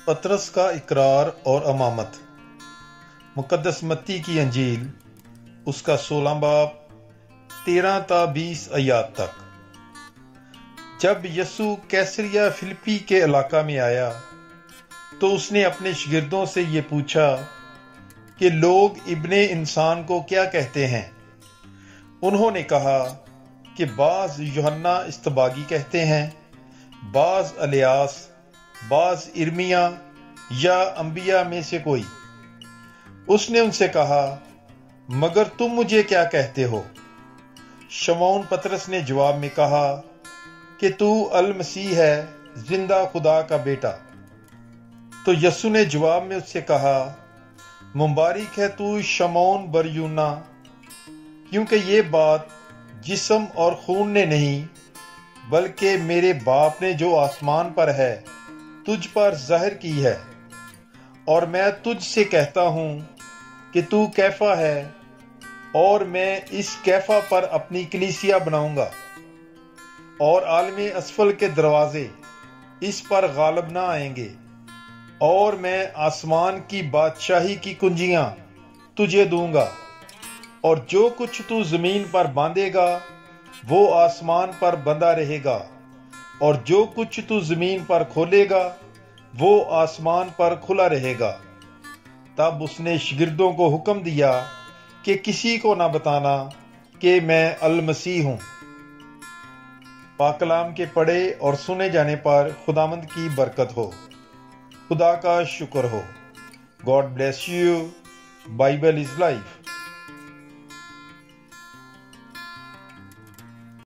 پطرس کا اقرار اور امامت۔ مقدس متی کی انجیل، اس کا 16 باب 13 تا 20 آیات تک۔ جب یسوع کیسریا فلپی کے علاقہ میں آیا تو اس نے اپنے شاگردوں سے یہ پوچھا کہ لوگ ابن انسان کو کیا کہتے ہیں؟ انہوں نے کہا کہ بعض یوحنا اصطباغی کہتے ہیں، بعض الیاس، بعض ارمیا یا انبیاء میں سے کوئی۔ اس نے ان سے کہا، مگر تم مجھے کیا کہتے ہو؟ شمعون پطرس نے جواب میں کہا کہ تو المسیح ہے، زندہ خدا کا بیٹا۔ تو یسوع نے جواب میں اس سے کہا، مبارک ہے تو شمعون بریونا، کیونکہ یہ بات جسم اور خون نے نہیں بلکہ میرے باپ نے جو آسمان پر ہے تجھ پر ظاہر کی ہے۔ اور میں تجھ سے کہتا ہوں کہ تو کیفا ہے، اور میں اس کیفا پر اپنی کلیسیا بناؤں گا، اور عالم اسفل کے دروازے اس پر غالب نہ آئیں گے۔ اور میں آسمان کی بادشاہی کی کنجیاں تجھے دوں گا، اور جو کچھ تو زمین پر باندھے گا وہ آسمان پر بندھا رہے گا، اور جو کچھ تو زمین پر کھولے گا وہ آسمان پر کھلا رہے گا۔ تب اس نے شاگردوں کو حکم دیا کہ کسی کو نہ بتانا کہ میں المسیح ہوں۔ پاک کلام کے پڑھے اور سنے جانے پر خداوند کی برکت ہو، خدا کا شکر ہو۔ God bless you. Bible is life.